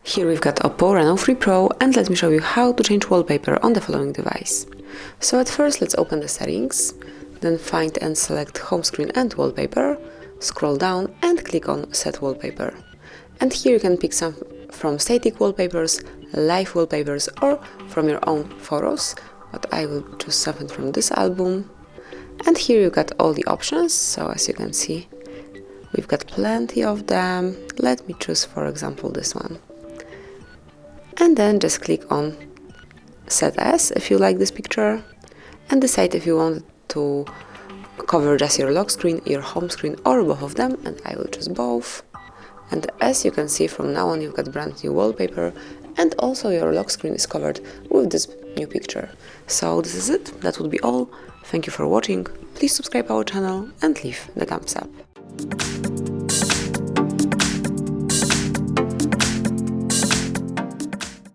Here we've got OPPO Reno Pro, and let me show you how to change wallpaper on the following device. So at first let's open the settings, then find and select home screen and wallpaper, scroll down and click on set wallpaper. And here you can pick some from static wallpapers, live wallpapers, or from your own photos, but I will choose something from this album. And here you've got all the options, so as you can see we've got plenty of them. Let me choose for example this one. And then just click on Set As if you like this picture, and decide if you want to cover just your lock screen, your home screen, or both of them, and I will choose both. And as you can see, from now on you've got brand new wallpaper, and also your lock screen is covered with this new picture. So this is it, that would be all. Thank you for watching, please subscribe our channel and leave the thumbs up.